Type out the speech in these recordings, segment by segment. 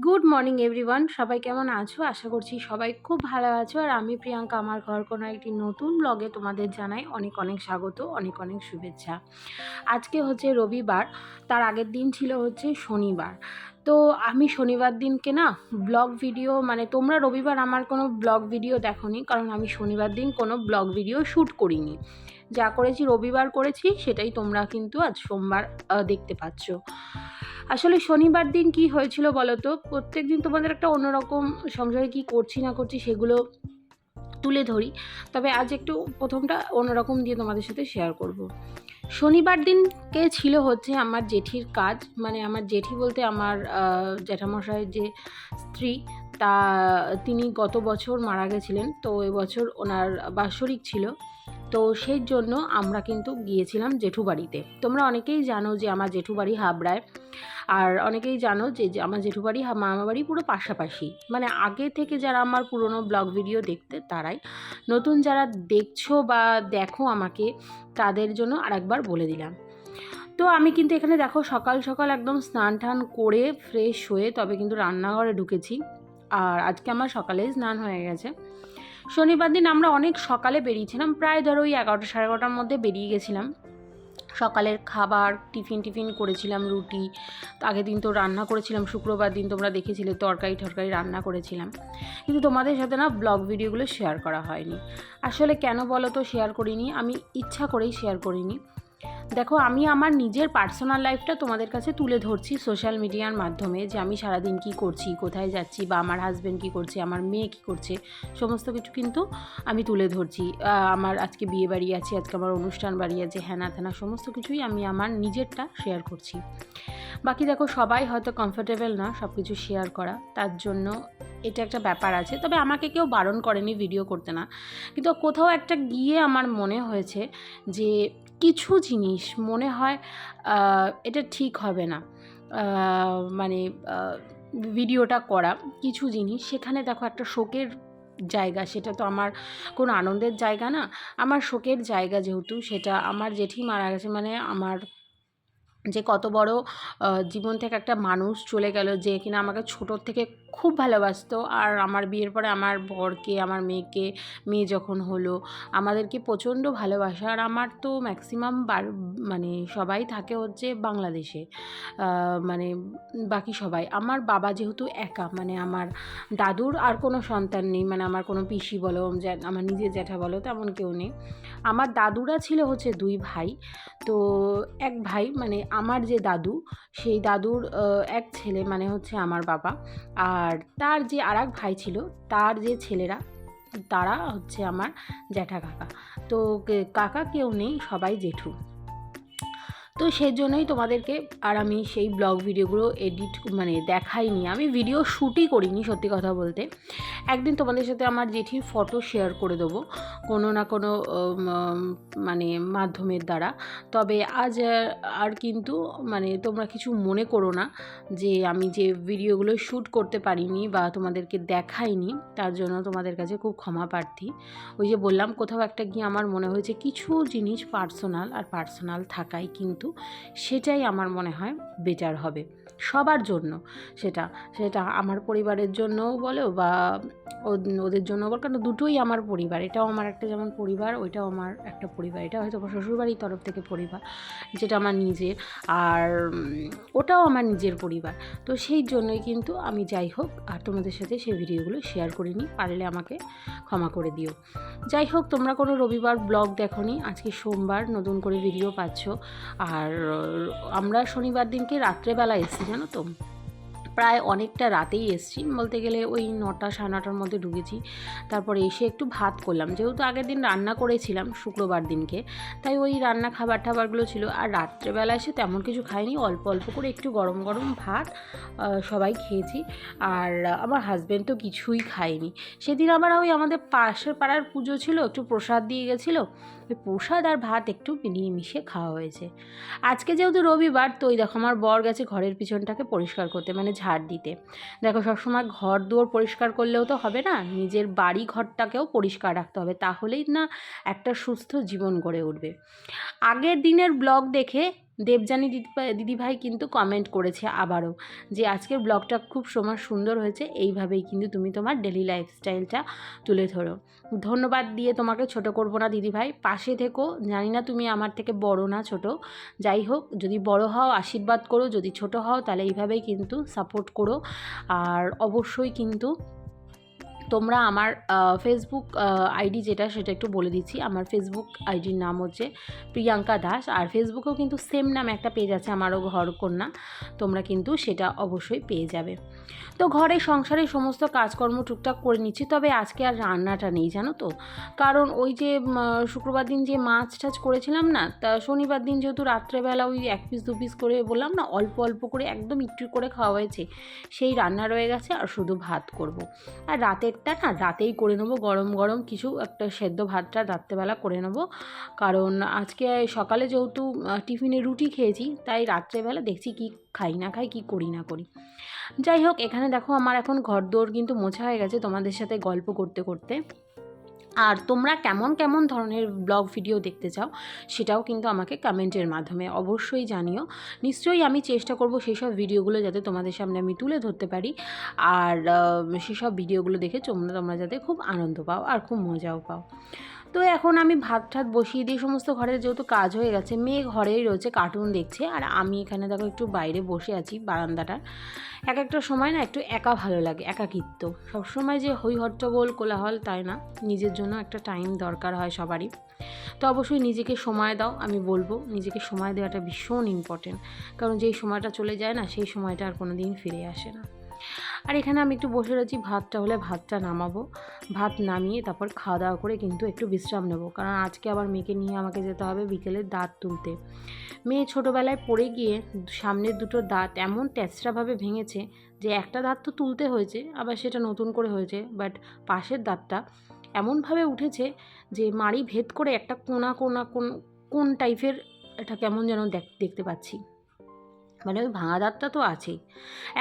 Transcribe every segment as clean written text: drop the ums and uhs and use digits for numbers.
Good morning everyone, সবাই কেমন আছো? আশা করছি সবাই খুব ভালো আছো। আর আমি প্রিয়াঙ্কা, আমার ঘর কোনো একটি নতুন ব্লগে তোমাদের জানাই অনেক অনেক স্বাগত, অনেক অনেক শুভেচ্ছা। আজকে হচ্ছে রবিবার, তার আগের দিন ছিল হচ্ছে শনিবার। তো আমি শনিবার দিনকে না ব্লগ ভিডিও, মানে তোমরা রবিবার আমার কোনো ব্লগ ভিডিও দেখোনি, কারণ আমি শনিবার দিন কোনো ব্লগ ভিডিও শ্যুট করিনি। যা করেছি রবিবার করেছি, সেটাই তোমরা কিন্তু আজ সোমবার দেখতে পাচ্ছ। আসলে শনিবার দিন কি হয়েছিল বলো তো? প্রত্যেক দিন তোমাদের একটা অন্যরকম সংসারে কি করছি না করছি সেগুলো তুলে ধরি, তবে আজ একটু প্রথমটা অন্যরকম দিয়ে তোমাদের সাথে শেয়ার করব। শনিবার দিনকে ছিল হচ্ছে আমার জেঠির কাজ, মানে আমার জেঠি বলতে আমার জ্যাঠামশাইয়ের যে স্ত্রী, তা তিনি গত বছর মারা গেছিলেন। তো এবছর ওনার বাৎসরিক ছিল, তো সেই জন্য আমরা কিন্তু গিয়েছিলাম জেঠু বাড়িতে। তোমরা অনেকেই জানো যে আমার জেঠু বাড়ি হাবড়ায়, আর অনেকেই জানো যে আমার জেঠু বাড়ি মামা বাড়ি পুরো পাশাপাশি। মানে আগে থেকে যারা আমার পুরনো ব্লগ ভিডিও দেখতে তারাই, নতুন যারা দেখছো বা দেখো আমাকে, তাদের জন্য আরেকবার বলে দিলাম। তো আমি কিন্তু এখানে দেখো সকাল সকাল একদম স্নান টান করে ফ্রেশ হয়ে তবে কিন্তু রান্নাঘরে ঢুকেছি। আর আজকে আমার সকালেই স্নান হয়ে গেছে। শনিবার দিন আমরা অনেক সকালে বেরিয়েছিলাম, প্রায় ধরো ওই 11টা সাড়ে 11টার মধ্যে বেরিয়ে গেছিলাম। সকালের খাবার টিফিন করেছিলাম, রুটি। আগের দিন তো রান্না করেছিলাম, শুক্রবার দিন তোমরা দেখেছিলে তরকারি রান্না করেছিলাম। কিন্তু তোমাদের সাথে না ব্লগ ভিডিওগুলো শেয়ার করা হয়নি। আসলে কেন বলো তো শেয়ার করিনি? আমি ইচ্ছা করেই শেয়ার করিনি। দেখো, আমি আমার নিজের পার্সোনাল লাইফটা তোমাদের কাছে তুলে ধরছি সোশ্যাল মিডিয়ার মাধ্যমে, যে আমি সারাদিন কী করছি, কোথায় যাচ্ছি, বা আমার হাজব্যান্ড কী করছে, আমার মেয়ে কী করছে, সমস্ত কিছু কিন্তু আমি তুলে ধরছি। আমার আজকে বিয়ে বাড়ি আছে, আজকে আমার অনুষ্ঠান বাড়ি আছে, হ্যানা ত্যানা সমস্ত কিছুই আমি আমার নিজেরটা শেয়ার করছি। বাকি দেখো, সবাই হয়তো কমফোর্টেবল না সব কিছু শেয়ার করা, তার জন্য এটা একটা ব্যাপার আছে। তবে আমাকে কেউ বারণ করেনি ভিডিও করতে না, কিন্তু কোথাও একটা গিয়ে আমার মনে হয়েছে যে কিছু জিনিস মনে হয় এটা ঠিক হবে না, মানে ভিডিওটা করা কিছু জিনিস। সেখানে দেখো একটা শোকের জায়গা, সেটা তো আমার কোনো আনন্দের জায়গা না, আমার শোকের জায়গা। যেহেতু সেটা আমার জেঠি মারা গেছে, মানে আমার যে কত বড় জীবন থেকে একটা মানুষ চলে গেল, যে কিনা আমাকে ছোটোর থেকে খুব ভালোবাসতো। আর আমার বিয়ের পরে আমার বরকে, আমার মেয়েকে, মেয়ে যখন হলো, আমাদেরকে প্রচণ্ড ভালোবাসা। আর আমার তো ম্যাক্সিমাম মানে সবাই থাকে হচ্ছে বাংলাদেশে, মানে বাকি সবাই। আমার বাবা যেহেতু একা, মানে আমার দাদুর আর কোনো সন্তান নেই, মানে আমার কোনো পিসি বলো, আমার নিজের জ্যাঠা বলো, তেমন কেউ নেই। আমার দাদুরা ছিল হচ্ছে 2 ভাই। তো এক ভাই, মানে আমার যে দাদু, সেই দাদুর এক ছেলে, মানে হচ্ছে আমার বাবা। আর তার যে আরেক ভাই ছিল, তার যে ছেলেরা, তারা হচ্ছে আমার জ্যাঠা কাকা। তো কাকা কেউ নেই, সবাই জেঠু। তো সেই জন্যই তোমাদেরকে আর আমি সেই ব্লগ ভিডিওগুলো মানে দেখাইনি, আমি ভিডিও শ্যুটই করিনি সত্যি কথা বলতে। একদিন তোমাদের সাথে আমার জেঠির ফটো শেয়ার করে দেবো কোনো না কোনো মানে মাধ্যমের দ্বারা। তবে আজ আর কিন্তু মানে তোমরা কিছু মনে করো না যে আমি যে ভিডিওগুলো শ্যুট করতে পারিনি বা তোমাদেরকে দেখাইনি, তার জন্য তোমাদের কাছে খুব ক্ষমা প্রার্থী। ওই যে বললাম, কোথাও একটা গিয়ে আমার মনে হয়েছে কিছু জিনিস পার্সোনাল, আর পার্সোনাল থাকাই কিন্তু সেটাই আমার মনে হয় বেটার হবে সবার জন্য। সেটা সেটা আমার পরিবারের জন্যও বলো বা ওদের জন্য বল, কারণ দুটোই আমার পরিবার। এটাও আমার একটা যেমন পরিবার, ওইটাও আমার একটা পরিবার। এটা হয়তো আমার শ্বশুরবাড়ির তরফ থেকে পরিবার, যেটা আমার নিজের, আর ওটাও আমার নিজের পরিবার। তো সেই জন্যই কিন্তু আমি যাই হোক আর তোমাদের সাথে সেই ভিডিওগুলো শেয়ার করিনি, পারলে আমাকে ক্ষমা করে দিও। যাই হোক, তোমরা কোনো রবিবার ব্লগ দেখোনি, আজকে সোমবার নতুন করে ভিডিও পাচ্ছ। আর আমরা শনিবার দিনকে রাত্রেবেলা এসেছি, জানো তো, প্রায় অনেকটা রাতেই এসেছি, বলতে গেলে ওই 9টা সাড়ে 9টার মধ্যে ঢুকেছি। তারপরে এসে একটু ভাত করলাম, যেহেতু আগের দিন রান্না করেছিলাম শুক্রবার দিনকে, তাই ওই রান্না খাবারগুলো ছিল। আর রাত্রেবেলা এসে তেমন কিছু খাইনি, অল্প অল্প করে একটু গরম গরম ভাত সবাই খেয়েছি। আর আমার হাজব্যান্ড তো কিছুই খায়নি। সেদিন আবার ওই আমাদের পাশের পাড়ার পুজো ছিল, একটু প্রসাদ দিয়ে গেছিলো, ওই প্রসাদ আর ভাত একটু মিলিয়ে মিশিয়ে খাওয়া হয়েছে। আজকে যেহেতু রবিবার, তো ওই দেখো আমার বর গেছে ঘরের পিছনটাকে পরিষ্কার করতে, মানে ঝাড় দিতে। দেখো, সবসময় ঘর দুয়ার পরিষ্কার করলেও তো হবে না, নিজের বাড়ি ঘরটাকেও পরিষ্কার রাখতে হবে, তাহলেই না একটা সুস্থ জীবন গড়ে উঠবে। আগের দিনের ব্লগ দেখে দেবযানী দিদিভাই কিন্তু কমেন্ট করেছে আবারও যে আজকের ব্লগটা খুব সুন্দর হয়েছে, এইভাবেই কিন্তু তুমি তোমার ডেলি লাইফস্টাইলটা তুলে ধরো। ধন্যবাদ দিয়ে তোমাকে ছোট করব না দিদিভাই, পাশে থেকো। জানি না তুমি আমার থেকে বড় না ছোট, যাই হোক, যদি বড় হও আশীর্বাদ করো, যদি ছোট হও তাহলে এইভাবেই কিন্তু সাপোর্ট করো। আর অবশ্যই কিন্তু তোমরা আমার ফেসবুক আইডি যেটা সেটা একটু বলে দিচ্ছি। আমার ফেসবুক আইডির নাম হচ্ছে প্রিয়াঙ্কা দাস, আর ফেসবুকেও কিন্তু সেম নামে একটা পেজ আছে আমারও, ঘরকন্যা। তোমরা কিন্তু সেটা অবশ্যই পেয়ে যাবে। তো ঘরে সংসারে সমস্ত কাজকর্ম টুকটাক করে নিচ্ছি, তবে আজকে আর রান্নাটা নেই জানো তো, কারণ ওই যে শুক্রবার দিন যে মাছ টাছ করেছিলাম না, তা শনিবার দিন যেহেতু রাত্রেবেলা ওই 1 পিস 2 পিস করে বললাম না, অল্প অল্প করে একদম একটু করে খাওয়া হয়েছে, সেই রান্না রয়ে গেছে, আর শুধু ভাত করব। আর রাতেরটা না রাতেই করে নেবো, গরম গরম কিছু একটা সেদ্ধ ভাতটা রাত্রেবেলা করে নেবো, কারণ আজকে সকালে যেহেতু টিফিনে রুটি খেয়েছি, তাই রাত্রেবেলা দেখছি কি খাই না খাই, কি করি না করি। যাই হোক, এখানে দেখো আমার এখন ঘরদোর কিন্তু মোছা হয়ে গেছে তোমাদের সাথে গল্প করতে করতে। আর তোমরা কেমন কেমন ধরনের ব্লগ ভিডিও দেখতে চাও সেটাও কিন্তু আমাকে কমেন্টের মাধ্যমে অবশ্যই জানিও। নিশ্চয়ই আমি চেষ্টা করব সেই সব ভিডিওগুলো যাতে তোমাদের সামনে আমি তুলে ধরতে পারি, আর সেসব ভিডিওগুলো দেখে তোমরা যাতে খুব আনন্দ পাও আর খুব মজাও পাও। তো এখন আমি ভাত ঠাত বসিয়ে দিয়ে সমস্ত ঘরের যেহেতু কাজ হয়ে গেছে, মেয়ে ঘরেই রয়েছে কার্টুন দেখছে, আর আমি এখানে দেখো একটু বাইরে বসে আছি বারান্দাটার। এক একটা সময় না একটু একা ভালো লাগে, একাকিত্ব। সবসময় যে হই হট্টগোল কোলাহল তাই না, নিজের জন্য একটা টাইম দরকার হয় সবারই। তো অবশ্যই নিজেকে সময় দাও, আমি বলবো নিজেকে সময় দেওয়াটা ভীষণ ইম্পর্টেন্ট, কারণ যেই সময়টা চলে যায় না সেই সময়টা আর কোনো দিন ফিরে আসে না। আর এখানে আমি একটু বসে রয়েছি, ভাতটা হলে ভাতটা নামাবো, ভাত নামিয়ে তারপর খাওয়া দাওয়া করে কিন্তু একটু বিশ্রাম নেবো, কারণ আজকে আবার মেয়েকে নিয়ে আমাকে যেতে হবে বিকেলে দাঁত তুলতে। মেয়ে ছোটোবেলায় পড়ে গিয়ে সামনের দুটো দাঁত এমন ট্যাচড়াভাবে ভেঙেছে যে একটা দাঁত তো তুলতে হয়েছে, আবার সেটা নতুন করে হয়েছে, বাট পাশের দাঁতটা এমনভাবে উঠেছে যে মাড়ি ভেদ করে একটা কোন টাইপের এটা কেমন যেন দেখতে পাচ্ছি, মানে ওই ভাঙা দাঁতটা তো আছেই।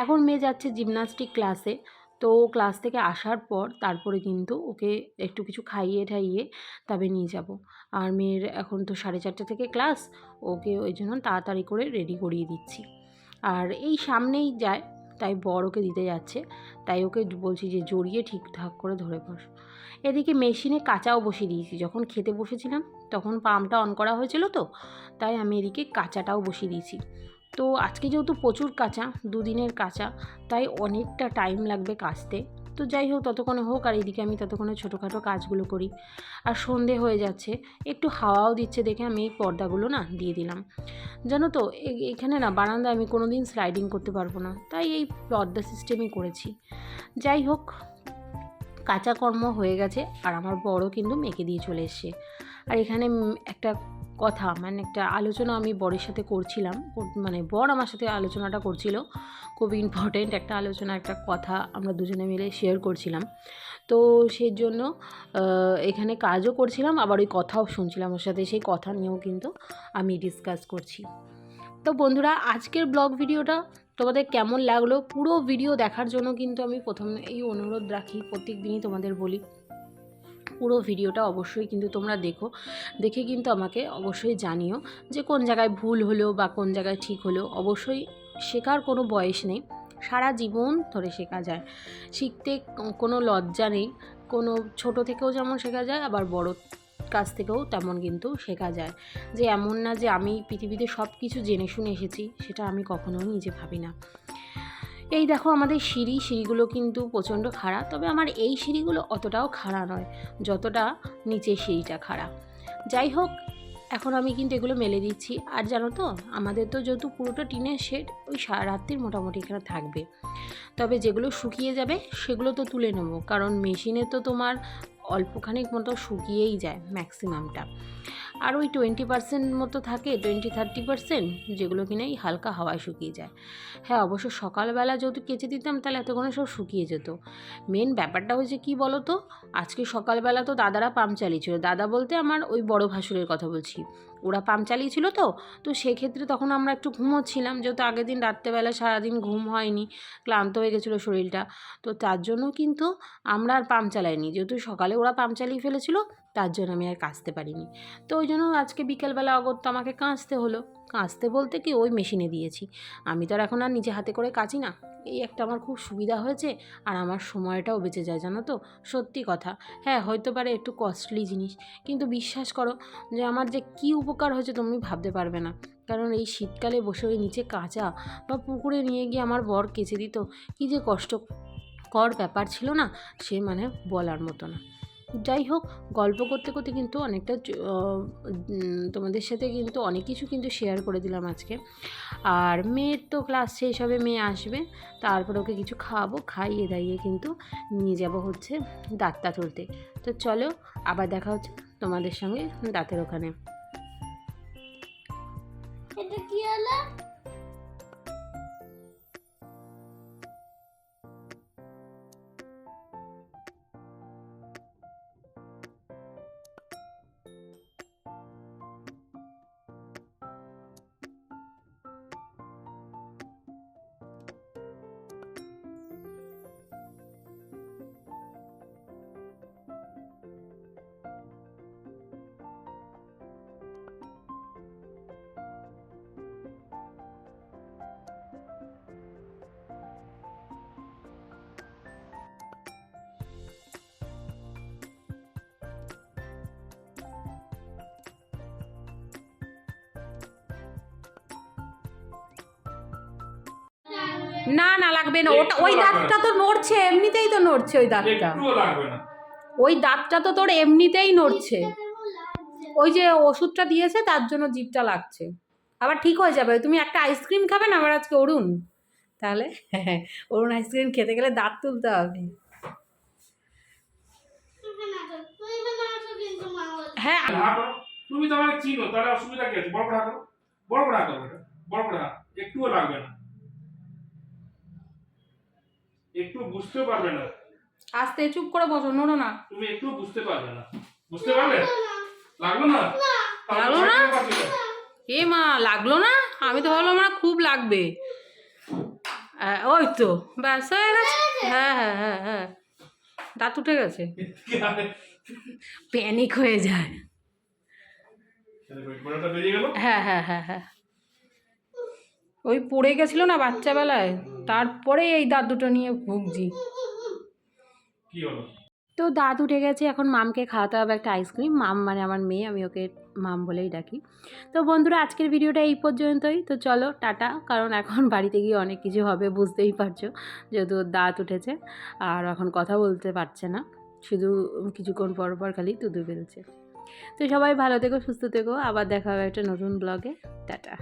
এখন মেয়ে যাচ্ছে জিমনাস্টিক ক্লাসে, তো ক্লাস থেকে আসার পর তারপরে কিন্তু ওকে একটু কিছু খাইয়ে ঠাইয়ে তবে নিয়ে যাব। আর মেয়ের এখন তো 4:30 থেকে ক্লাস, ওকে ওই জন্য তাড়াতাড়ি করে রেডি করিয়ে দিচ্ছি। আর এই সামনেই যায়, তাই বর ওকে দিতে যাচ্ছে, তাই ওকে বলছি যে জড়িয়ে ঠিকঠাক করে ধরে বস। এদিকে মেশিনে কাঁচাও বসিয়ে দিয়েছি, যখন খেতে বসেছিলাম তখন পাম্পটা অন করা হয়েছিল, তো তাই আমি এদিকে কাঁচাটাও বসিয়ে দিয়েছি। তো আজকে যেহেতু প্রচুর কাঁচা, দুদিনের কাঁচা, তাই অনেকটা টাইম লাগবে কাচতে। তো যাই হোক, ততক্ষণে হোক, আর এদিকে আমি ততক্ষণে ছোটোখাটো কাজগুলো করি। আর সন্ধে হয়ে যাচ্ছে, একটু হাওয়াও দিচ্ছে দেখে আমি এই পর্দাগুলো না দিয়ে দিলাম। জানো তো এখানে না বারান্দায় আমি কোনো দিন স্লাইডিং করতে পারবো না, তাই এই পর্দা সিস্টেমই করেছি। যাই হোক, কাঁচাকর্ম হয়ে গেছে, আর আমার বড় কিন্তু মেখে দিয়ে চলে এসছে। আর এখানে একটা কথা, মানে একটা আলোচনা আমি বরের সাথে করছিলাম, মানে বর আমার সাথে আলোচনাটা করছিল, খুব ইম্পর্টেন্ট একটা আলোচনা, একটা কথা আমরা দুজনে মিলে শেয়ার করছিলাম। তো সেই জন্য এখানে কাজও করছিলাম, আবার ওই কথাও শুনছিলাম ওর সাথে, সেই কথা নিয়েও কিন্তু আমি ডিসকাস করছি। তো বন্ধুরা, আজকের ব্লগ ভিডিওটা তোমাদের কেমন লাগলো, পুরো ভিডিও দেখার জন্য কিন্তু আমি প্রথমে এই অনুরোধ রাখি, প্রত্যেক দিনই তোমাদের বলি পুরো ভিডিওটা অবশ্যই কিন্তু তোমরা দেখে কিন্তু আমাকে অবশ্যই জানিও যে কোন জায়গায় ভুল হলো বা কোন জায়গায় ঠিক হলো। অবশ্যই শেখার কোনো বয়স নেই, সারা জীবন ধরে শেখা যায়, শিখতে কোনো লজ্জা নেই। কোনো ছোট থেকেও যেমন শেখা যায়, আবার বড় কাছ থেকেও তেমন কিন্তু শেখা যায়। যে এমন না যে আমি পৃথিবীতে সব কিছু জেনে শুনে এসেছি, সেটা আমি কখনোই নিজে ভাবি না। এই দেখো আমাদের সিঁড়িগুলো কিন্তু প্রচণ্ড খাড়া, তবে আমার এই সিঁড়িগুলো অতটাও খাড়া নয় যতটা নিচের সিঁড়িটা খাড়া। যাই হোক, এখন আমি কিন্তু এগুলো মেলে দিচ্ছি। আর জানো তো, আমাদের তো যেহেতু পুরোটা টিনের শেড, ওই সারা রাত্রির মোটামুটি এখানে থাকবে। তবে যেগুলো শুকিয়ে যাবে সেগুলো তো তুলে নেব, কারণ মেশিনে তো তোমার অল্পখানিক মতো শুকিয়েই যায় ম্যাক্সিমামটা। আর ওই 20% মতো থাকে, 20-30% যেগুলো কিনা এই হালকা হাওয়ায় শুকিয়ে যায়। হ্যাঁ, অবশ্য সকালবেলা যেহেতু কেচে দিতাম তাহলে এতক্ষণে সব শুকিয়ে যেত। মেন ব্যাপারটা হয়েছে কি বলো তো, আজকে সকালবেলা তো দাদারা পাম্প চালিয়েছিল, দাদা বলতে আমার ওই বড় ভাসুরের কথা বলছি, ওরা পাম্প চালিয়েছিল। তো সেক্ষেত্রে তখন আমরা একটু ঘুমোচ্ছিলাম, যেহেতু আগের দিন রাত্রেবেলা সারাদিন ঘুম হয়নি, ক্লান্ত হয়ে গেছিলো শরীরটা, তো তার জন্য কিন্তু আমরা আর পাম্প চালাইনি। যেহেতু সকালে ওরা পাম্প চালিয়ে ফেলেছিল, তার জন্য আমি আর কাচতে পারিনি। তো ওই জন্য আজকে বিকেলবেলা অগত্যা আমাকে কাচতে হলো। কাচতে বলতে কি ওই মেশিনে দিয়েছি, আমি তো আর এখন আর নিজে হাতে করে কাচি না। এই একটা আমার খুব সুবিধা হয়েছে, আর আমার সময়টাও বেঁচে যায় জানো তো, সত্যি কথা। হ্যাঁ, হয়তো পারে একটু কস্টলি জিনিস, কিন্তু বিশ্বাস করো যে আমার যে কী উপকার হয়েছে তুমি ভাবতে পারবে না। কারণ এই শীতকালে বসে ওই নিচে কাচা বা পুকুরে নিয়ে গিয়ে আমার বর কেচে দিত, কী যে কষ্টকর ব্যাপার ছিল না, সে মানে বলার মতো না। যাই হোক, গল্প করতে করতে কিন্তু অনেকটা তোমাদের সাথে কিন্তু অনেক কিছু কিন্তু শেয়ার করে দিলাম আজকে। আর মেয়ের তো ক্লাস শেষ হবে, মেয়ে আসবে, তারপর ওকে কিছু খাওয়াবো, খাইয়ে দাইয়ে কিন্তু নিয়ে যাব হচ্ছে দাঁতটা তুলতে। তো চলো, আবার দেখা হচ্ছে তোমাদের সঙ্গে দাঁতের ওখানে। এটা কি হলো? না না, লাগবে না, ওটা ওই দাঁতটা তো নড়ছে, এমনিতেই তো নড়ছে ওই দাঁতটা। ওই দাঁতটা তো তোর এমনিতেই নড়ছে, ওই যে ওষুধটা দিয়েছে তার জন্য জিভটা লাগছে। আবার ঠিক হয়ে যাবে। তুমি একটা আইসক্রিম খাবে না আবার আজকে অরুণ? তাহলে অরুণ আইসক্রিম খেতে গেলে দাঁত তুলতে হবে। হ্যাঁ, তুমি তো আমাকে চিনো, তাহলে অসুবিধা কি আছে? বড় করে হাঁটো, বড় করে হাঁটো, বড় করে হাঁটো, একটুও লাগবে না, একটু বুঝতে পারবে না। আস্তে চুপ করে বসো, নড়ো না। তুমি একটু বুঝতে পারবে না, বুঝতে পারলে? লাগলো না? লাগলো না? এ মা, লাগলো না? আমি তো ভাবলাম আমার খুব লাগবে। ওই তো ব্যাস হয়ে গেছে। হ্যাঁ হ্যাঁ হ্যাঁ হ্যাঁ, দাঁত উঠে গেছে। প্যানিক হয়ে যায়। হ্যাঁ হ্যাঁ হ্যাঁ হ্যাঁ, ওই পড়ে গেছিল না বাচ্চাবেলায়, তারপরে এই দাঁত দুটো নিয়ে ভুগছি। কি হলো? তো দাঁত উঠে গেছে, এখন মামকে খাওয়াতে হবে একটা আইসক্রিম। মাম মানে আমার মেয়ে, আমি ওকে মাম বলেই ডাকি। তো বন্ধুরা, আজকের ভিডিওটা এই পর্যন্তই। তো চলো টাটা, কারণ এখন বাড়িতে গিয়ে অনেক কিছু হবে, বুঝতেই পারছো, যেহেতু দাঁত উঠেছে আর এখন কথা বলতে পারছে না, শুধু কিছুক্ষণ পর পর খালি তুদু বেরোচ্ছে। তো সবাই ভালো থেকো, সুস্থ থেকো, আবার দেখা হবে একটা নতুন ব্লগে। টাটা।